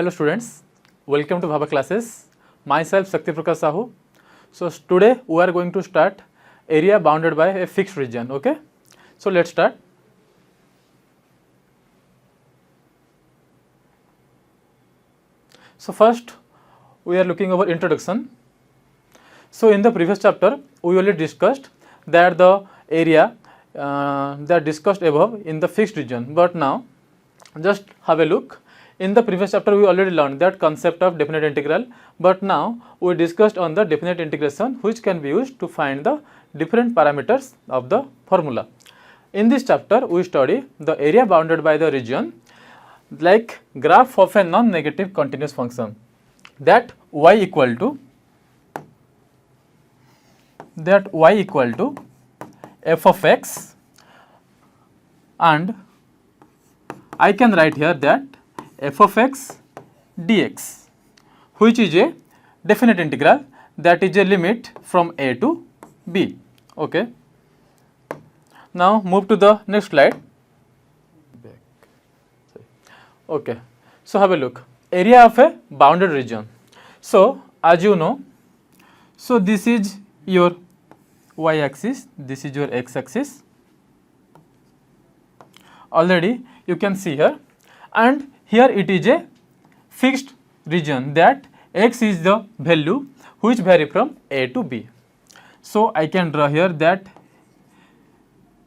Hello students, welcome to VAVA classes. Myself Shakti Prakash. So today we are going to start area bounded by a fixed region. Okay, so let's start. So first we are looking over introduction. So in the previous chapter we already discussed that the area that discussed above in the fixed region, but now just have a look. In the previous chapter we already learned that concept of definite integral, but now we discussed on the definite integration which can be used to find the different parameters of the formula. In this chapter we study the area bounded by the region like graph of a non-negative continuous function, that y equal to f of x, and I can write here that f of x dx, which is a definite integral, that is a limit from a to b. Okay. Now move to the next slide. Okay. So have a look. Area of a bounded region. So as you know, so this is your y axis, this is your x axis. Already you can see here, and here it is a fixed region, that x is the value which vary from a to b. So I can draw here that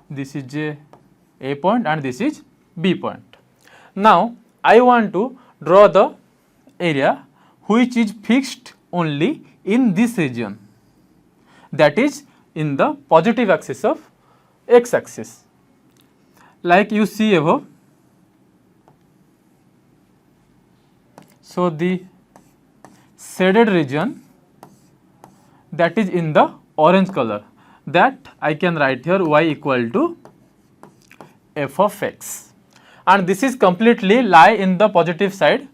this is a point and this is b point. Now I want to draw the area which is fixed only in this region, that is in the positive axis of x axis, like you see above. So the shaded region that is in the orange color, that I can write here y equal to f of x, and this is completely lie in the positive side,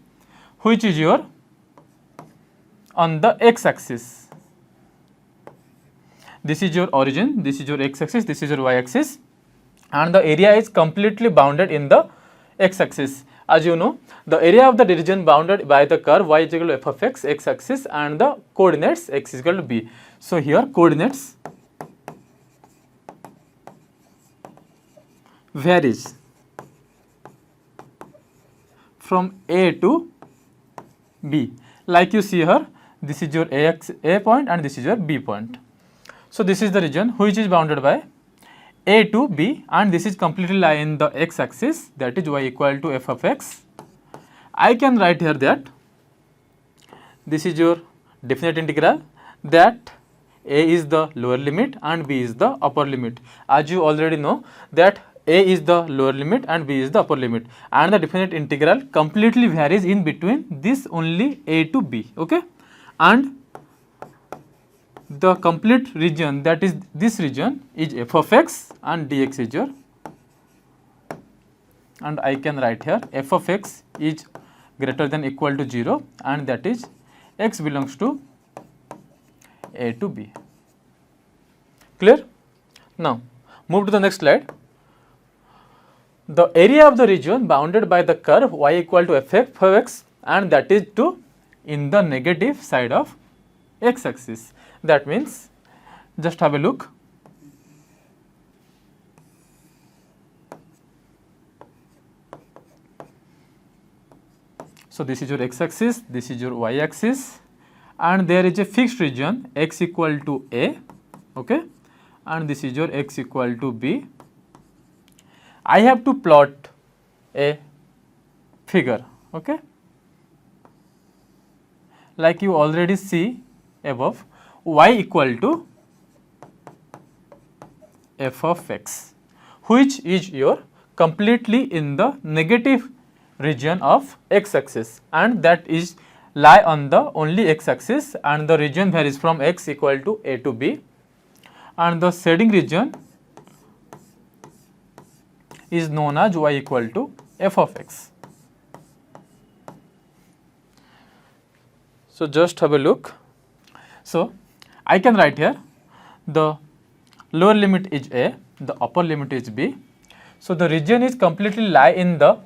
which is your on the x axis. This is your origin, this is your x axis, this is your y axis, and the area is completely bounded in the x axis. As you know, the area of the region bounded by the curve y is equal to f of x, x axis, and the coordinates x is equal to b. So here coordinates varies from a to b, like you see here, this is your a point and this is your b point. So this is the region which is bounded by a to b, and this is completely lie in the x axis, that is y equal to f of x. I can write here that this is your definite integral, that a is the lower limit and b is the upper limit. As you already know that a is the lower limit and b is the upper limit, and the definite integral completely varies in between this only a to b. Okay, and the complete region, that is this region, is f of x and dx is your, and I can write here f of x is greater than equal to 0, and that is x belongs to a to b. Clear? Now move to the next slide. The area of the region bounded by the curve y equal to f of x, and that is to in the negative side of x axis. That means, just have a look. So this is your x axis, this is your y axis, and there is a fixed region x equal to a, okay, and this is your x equal to b. I have to plot a figure, okay, like you already see above, y equal to f of x, which is your completely in the negative region of x axis, and that is lie on the only x axis, and the region varies from x equal to a to b, and the shading region is known as y equal to f of x. So just have a look. So I can write here the lower limit is a, the upper limit is b. So the region is completely lie in the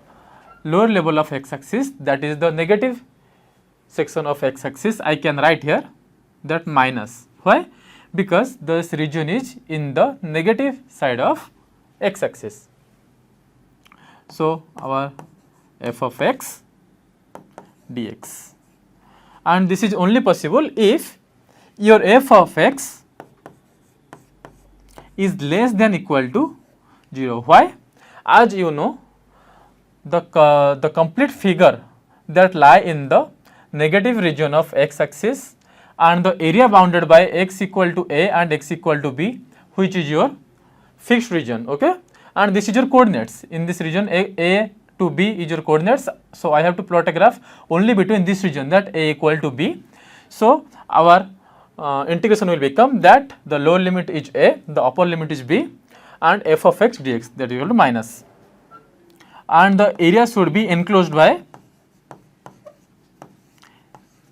lower level of x axis, that is the negative section of x-axis, I can write here that minus. Why? Because this region is in the negative side of x-axis. So our f of x dx, and this is only possible if your f of x is less than equal to 0. Why? As you know, the complete figure that lie in the negative region of x-axis and the area bounded by x equal to a and x equal to b, which is your fixed region, okay, and this is your coordinates. In this region a to b is your coordinates, so I have to plot a graph only between this region, that a equal to b. So our integration will become that the lower limit is a, the upper limit is b, and f of x dx, that is equal to minus, and the area should be enclosed by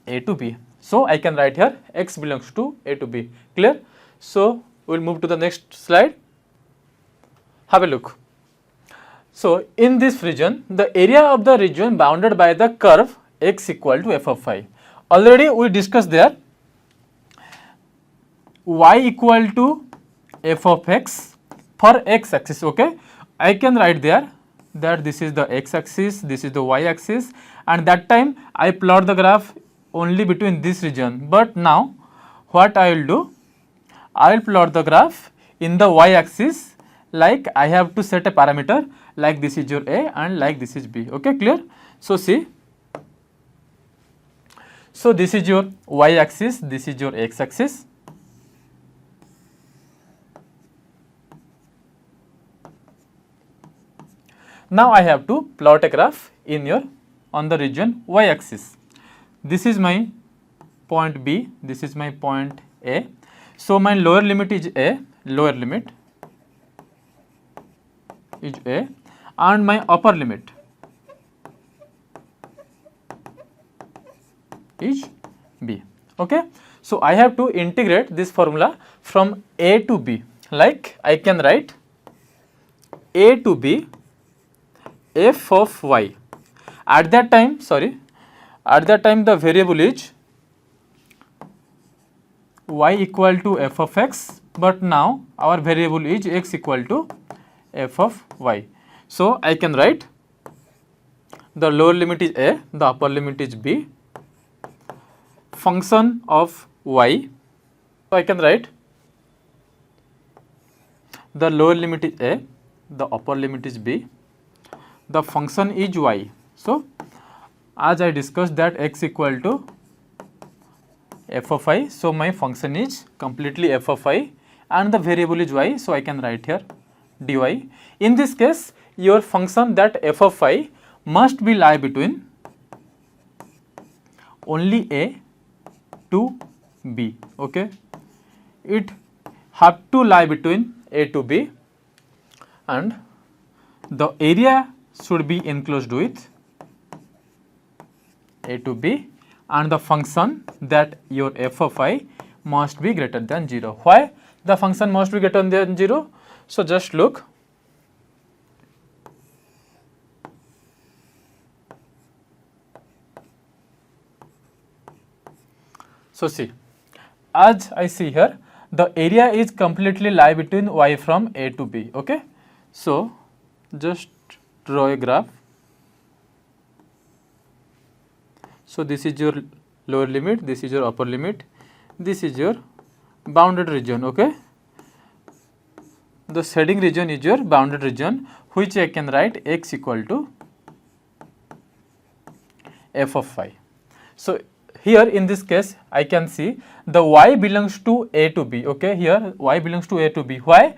a to b. So I can write here x belongs to a to b. Clear? So we will move to the next slide. Have a look. So in this region, the area of the region bounded by the curve x equal to f of phi. Already we discussed there y equal to f of x for x axis, okay. I can write there that this is the x axis, this is the y axis, and that time I plot the graph only between this region. But now what I will do, I will plot the graph in the y axis, like I have to set a parameter like this is your a and like this is b, okay, clear. So see, so this is your y axis, this is your x axis. Now I have to plot a graph in your on the region y axis. This is my point B, this is my point A. So my lower limit is A, lower limit is A, and my upper limit is B, okay. So I have to integrate this formula from A to B, like I can write A to B f of y. At that time, the variable is y equal to f of x, but now our variable is x equal to f of y. So I can write the lower limit is a, the upper limit is b, function of y. So I can write the lower limit is a, the upper limit is b, the function is y. So as I discussed that x equal to f of I, so my function is completely f of I and the variable is y, so I can write here dy. In this case, your function that f of I must be lie between only a to b, okay. It have to lie between a to b, and the area should be enclosed with a to b, and the function that your f of I must be greater than 0. Why the function must be greater than 0? So just look. So see, as I see here, the area is completely lie between y from a to b, okay. So just draw a graph. So this is your lower limit, this is your upper limit, this is your bounded region, okay. The shading region is your bounded region, which I can write x equal to f of phi. So here in this case I can see the y belongs to a to b, okay. Here y belongs to a to b. Why?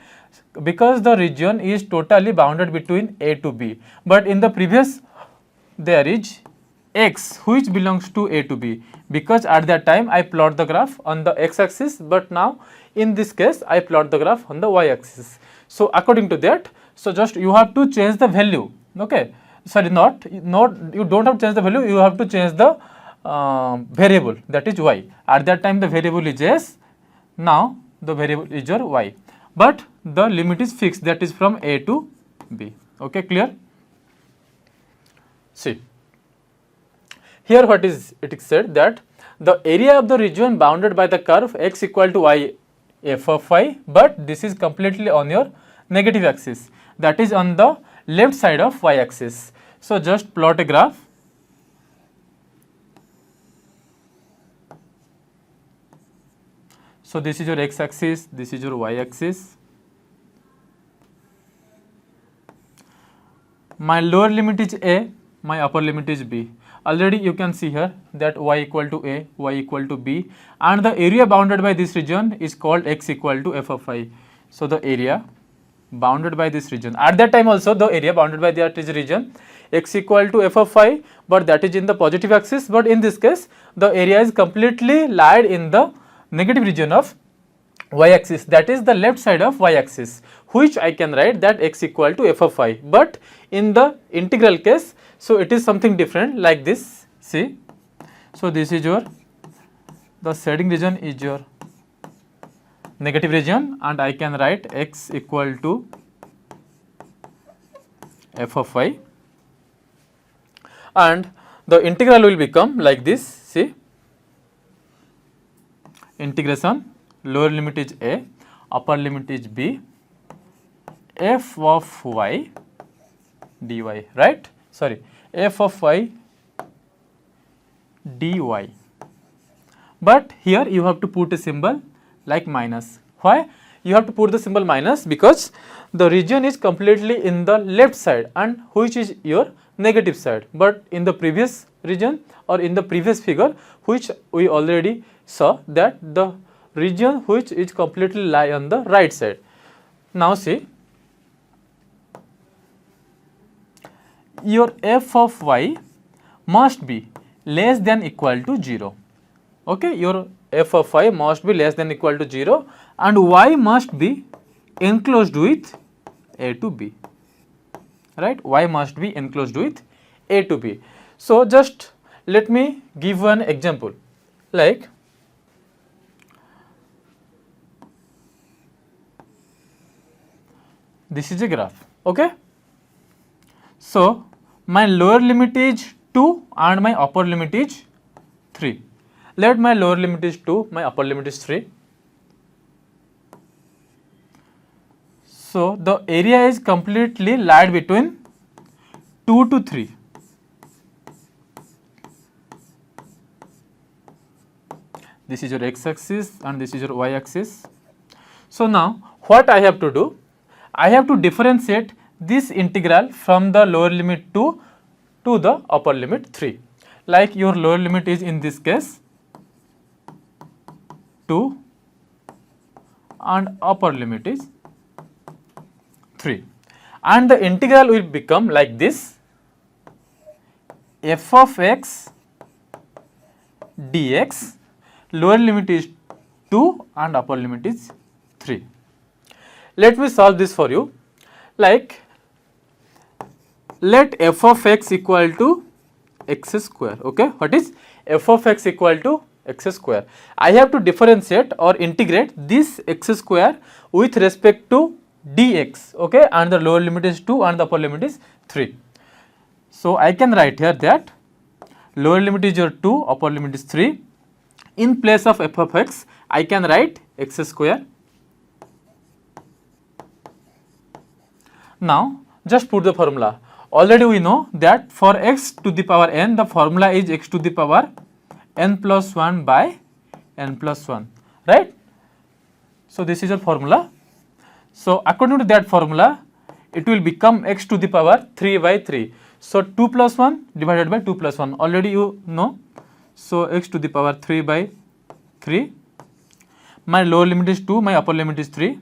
Because the region is totally bounded between a to b, but in the previous there is x which belongs to a to b, because at that time I plot the graph on the x axis, but now in this case I plot the graph on the y axis. So according to that, so just you have to change the value, okay. Sorry, not you don't have to change the value, you have to change the variable, that is y. At that time the variable is s, now the variable is your y, but the limit is fixed, that is from a to b, okay, clear. See, here what is it is said that the area of the region bounded by the curve x equal to y f of y, but this is completely on your negative axis, that is on the left side of y axis. So just plot a graph. So this is your x axis, this is your y axis. My lower limit is a, my upper limit is b. Already you can see here that y equal to a, y equal to b, and the area bounded by this region is called x equal to f of y. So the area bounded by this region, at that time also the area bounded by that is region x equal to f of y, but that is in the positive axis, but in this case the area is completely lied in the negative region of y axis, that is the left side of y axis, which I can write that x equal to f of y. But in the integral case, so it is something different like this. See, so this is your, the shading region is your negative region, and I can write x equal to f of y, and the integral will become like this. See, integration, lower limit is a, upper limit is b, f of y dy, right? Sorry, f of y dy. But here you have to put a symbol like minus. Why you have to put the symbol minus? Because the region is completely in the left side, and which is your negative side. But in the previous region or in the previous figure, which we already saw, that the region which is completely lie on the right side. Now see, your f of y must be less than equal to 0. Okay, your f of y must be less than equal to 0, and y must be enclosed with a to b, right? Y must be enclosed with a to b. So just let me give one example, like this is a graph. Okay, so my lower limit is 2 and my upper limit is 3. Let my lower limit is 2, my upper limit is 3. So the area is completely lied between 2 to 3. This is your x axis and this is your y axis. So now what I have to do? I have to differentiate this integral from the lower limit 2 to the upper limit 3. Like your lower limit is in this case 2 and upper limit is 3, and the integral will become like this: f of x dx, lower limit is 2 and upper limit is 3. Let me solve this for you. Like, let f of x equal to x square. Okay, what is f of x equal to x square? I have to differentiate or integrate this x square with respect to dx. Okay, and the lower limit is 2 and the upper limit is 3. So I can write here that lower limit is your 2, upper limit is 3. In place of f of x, I can write x square. Now just put the formula. Already we know that for x to the power n, the formula is x to the power n plus 1 by n plus 1, right? So this is a formula. So according to that formula, it will become x to the power 3 by 3. So 2 plus 1 divided by 2 plus 1, already you know. So x to the power 3 by 3. My lower limit is 2, my upper limit is 3.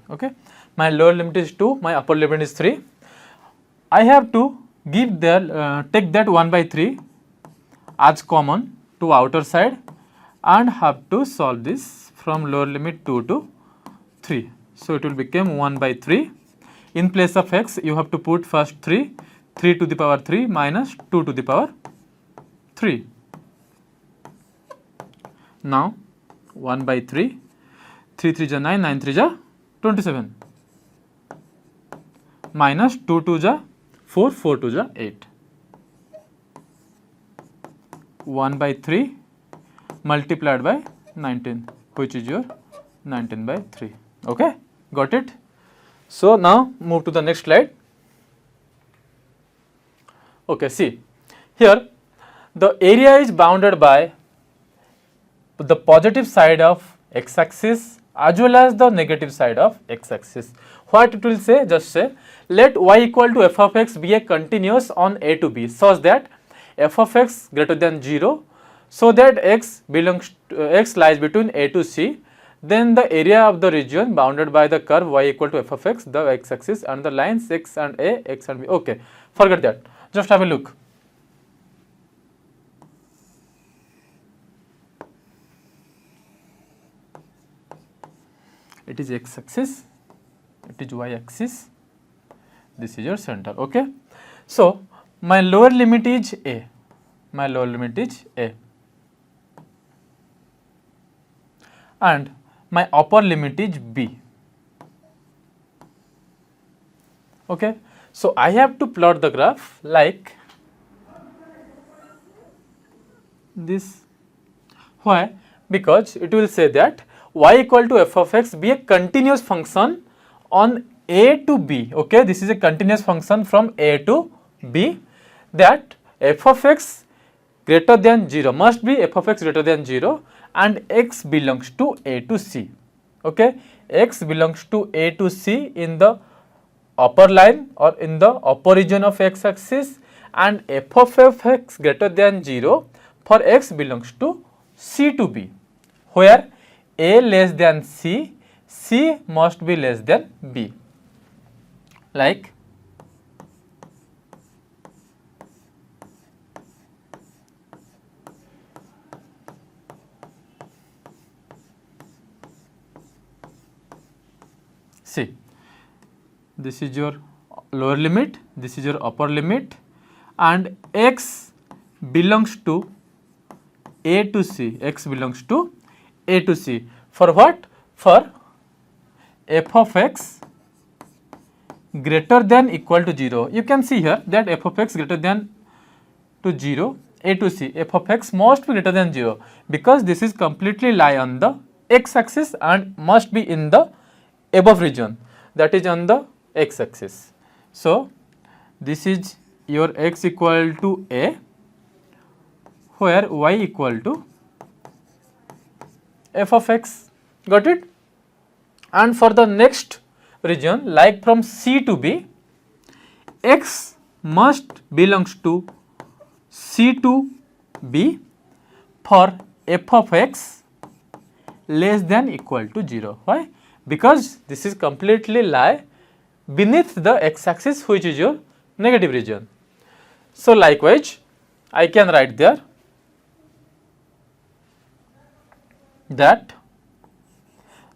Okay, my lower limit is 2, my upper limit is 3. I have to give the take that 1 by 3 as common to outer side and have to solve this from lower limit 2 to 3. So it will become 1 by 3. In place of x, you have to put first 3 to the power 3 minus 2 to the power 3. Now 1 by 3, 3 3 ja 9, 9 3 ja 27. minus 2 2 ja 4, 4 2 ja 8. 1 by 3 multiplied by 19, which is your 19 by 3. Okay, got it? So now move to the next slide. Okay, see here the area is bounded by the positive side of x-axis as well as the negative side of x-axis. What it will say? Just say let y equal to f of x be a continuous on a to b such that f of x greater than 0, so that x belongs to, x lies between a to c. Then the area of the region bounded by the curve y equal to f of x, the x-axis, and the lines x and a, x and b. Okay, forget that. Just have a look. It is x-axis, it is y-axis, this is your center. Okay, so my lower limit is a, my lower limit is a, and my upper limit is b. Okay, so I have to plot the graph like this. Why? Because it will say that y equal to f of x be a continuous function on a to b. Okay, this is a continuous function from a to b, that f of x greater than 0 must be f of x greater than 0 and x belongs to a to c. Okay, x belongs to a to c in the upper line or in the upper region of x-axis, and f of x greater than 0 for x belongs to c to b, where a less than c, c must be less than b. Like see, this is your lower limit, this is your upper limit, and x belongs to a to c, x belongs to a to c. For what? For f of x greater than equal to 0. You can see here that f of x greater than to 0, a to c, f of x must be greater than 0 because this is completely lie on the x-axis and must be in the above region, that is on the x-axis. So this is your x equal to a, where y equal to f of x. Got it? And for the next region, like from c to b, x must belongs to c to b for f of x less than equal to 0. Why? Because this is completely lie beneath the x-axis, which is your negative region. So likewise I can write there that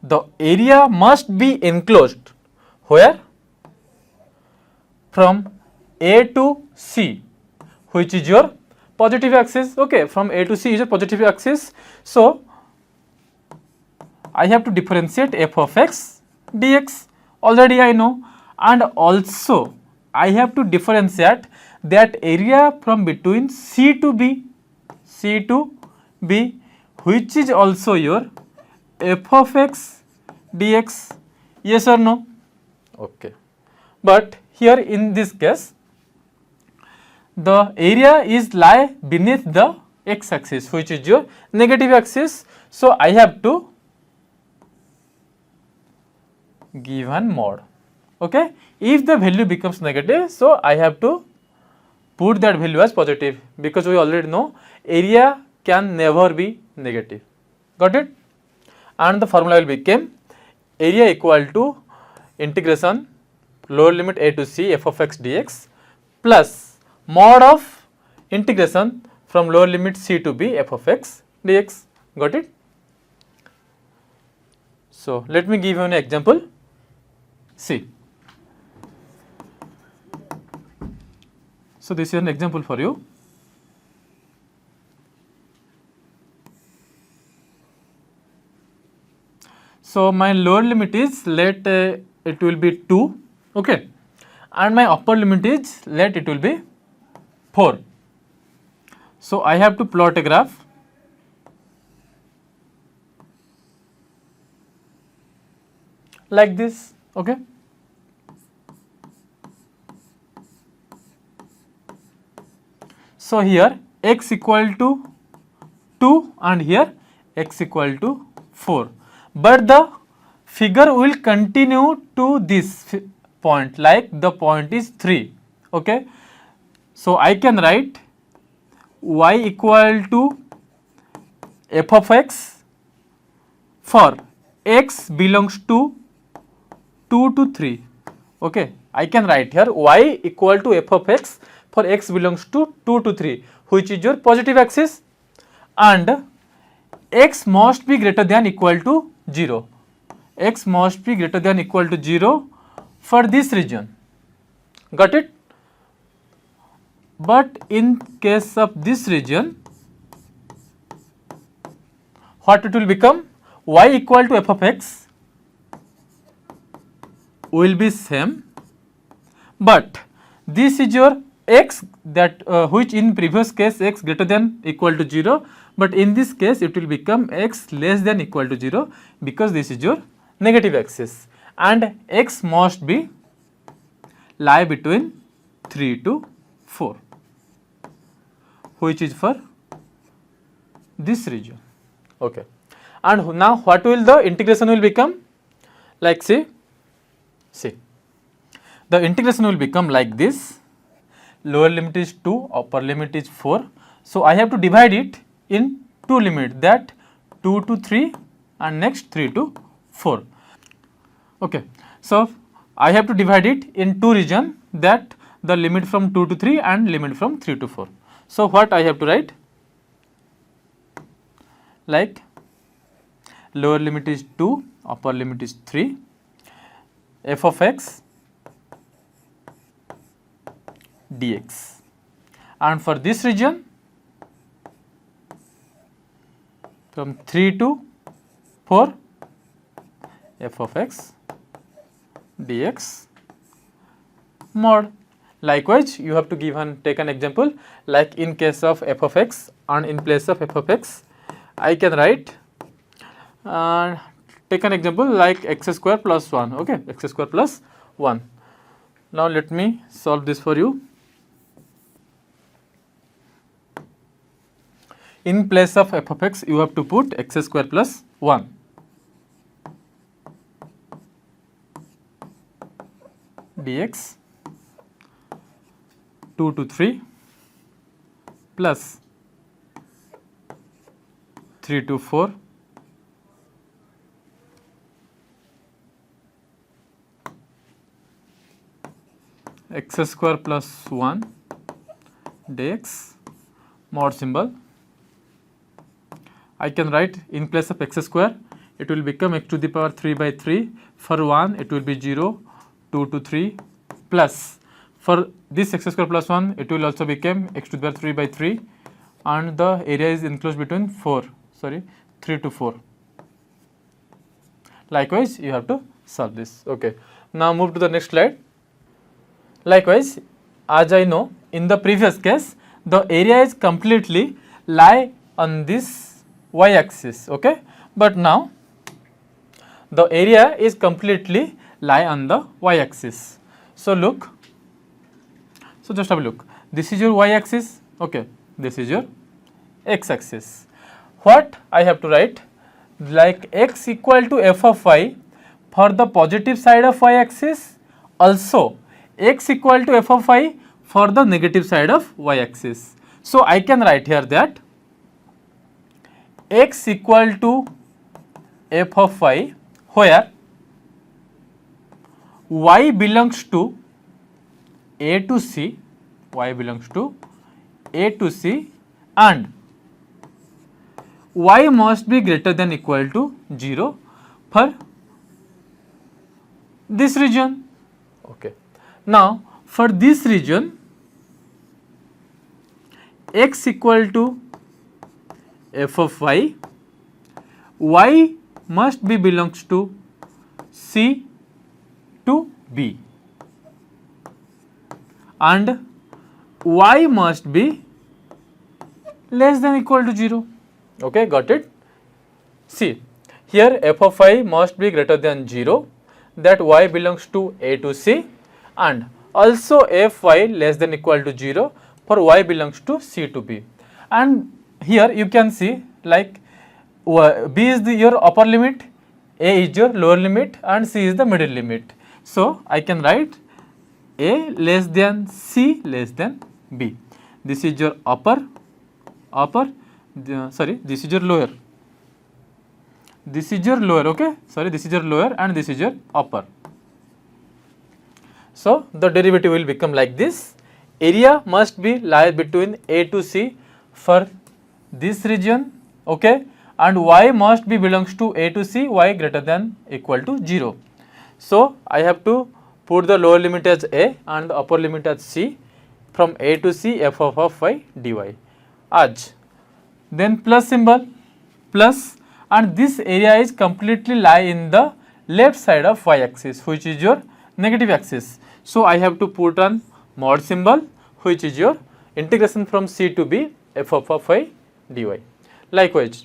the area must be enclosed where? From a to c, which is your positive axis. Okay, from a to c is your positive axis. So I have to differentiate f of x dx, already I know, and also I have to differentiate that area from between c to b, which is also your f of x dx. Yes or no? Okay, but here in this case the area is lie beneath the x-axis, which is your negative axis. So I have to give one mod. Okay, if the value becomes negative, so I have to put that value as positive, because we already know area can never be negative. Got it? And the formula will become area equal to integration lower limit a to c f of x dx plus mod of integration from lower limit c to b f of x dx. Got it? So let me give you an example. See, so this is an example for you. So my lower limit is, let it will be 2, okay, and my upper limit is, let it will be 4. So I have to plot a graph like this, okay. So here x equal to 2 and here x equal to 4, but the figure will continue to this point, like the point is 3, okay. So I can write y equal to f of x for x belongs to 2 to 3, okay. I can write here y equal to f of x for x belongs to 2 to 3, which is your positive axis, and x must be greater than equal to 0. X must be greater than equal to 0 for this region. Got it? But in case of this region, what it will become? Y equal to f of x will be same, but this is your x that which in previous case x greater than equal to 0, but in this case it will become x less than equal to 0, because this is your negative axis, and x must be lie between 3 to 4, which is for this region, okay. And now what will the integration will become? Like see, the integration will become like this. Lower limit is 2, upper limit is 4. So I have to divide it in two limits, that 2 to 3 and next 3 to 4. Okay. So I have to divide it in two regions, that the limit from 2 to 3 and limit from 3 to 4. So what I have to write? Like lower limit is 2, upper limit is 3, f of x dx, and for this region from 3 to 4, f of x dx mod. Likewise, you have to give and take an example, like in case of f of x, and in place of f of x I can write take an example like x square plus 1, okay, x square plus 1. Now let me solve this for you. In place of f of x, you have to put x square plus 1. Dx 2 to 3 plus 3 to 4 x square plus 1 dx mod symbol. I can write in place of x square, it will become x to the power 3 by 3. For 1 it will be 0, 2 to 3 plus, for this x square plus 1 it will also become x to the power 3 by 3, and the area is enclosed between 3 to 4. Likewise, you have to solve this. Okay. Now move to the next slide. Likewise, as I know, in the previous case, the area is completely lie on this y axis, okay, but now the area is completely lie on the y axis. So look, so just have a look, this is your y axis, okay, this is your x axis. What I have to write? Like x equal to f of y for the positive side of y axis, also x equal to f of y for the negative side of y axis. So I can write here that x equal to f of y where y belongs to a to c, y belongs to a to c, and y must be greater than equal to 0 for this region. Okay. Now for this region, x equal to f of y, y must be belongs to c to b. and y must be less than equal to 0. Okay, got it? See, here f of I must be greater than 0, that y belongs to A to C, and also f y less than equal to 0 for y belongs to C to B. And here you can see like B is your upper limit, A is your lower limit, and C is the middle limit. So I can write A less than C less than B. This is your this is your lower. This is your lower, okay? Sorry, this is your lower and this is your upper. So the derivative will become like this. Area must be lie between A to C for this region, okay? And y must be belongs to A to C, y greater than equal to 0. So I have to put the lower limit as A and the upper limit as C. From A to C, f of y dy. As then plus symbol, plus, and this area is completely lie in the left side of y axis, which is your negative axis. So I have to put on mod symbol, which is your integration from C to B f of y dy. Likewise,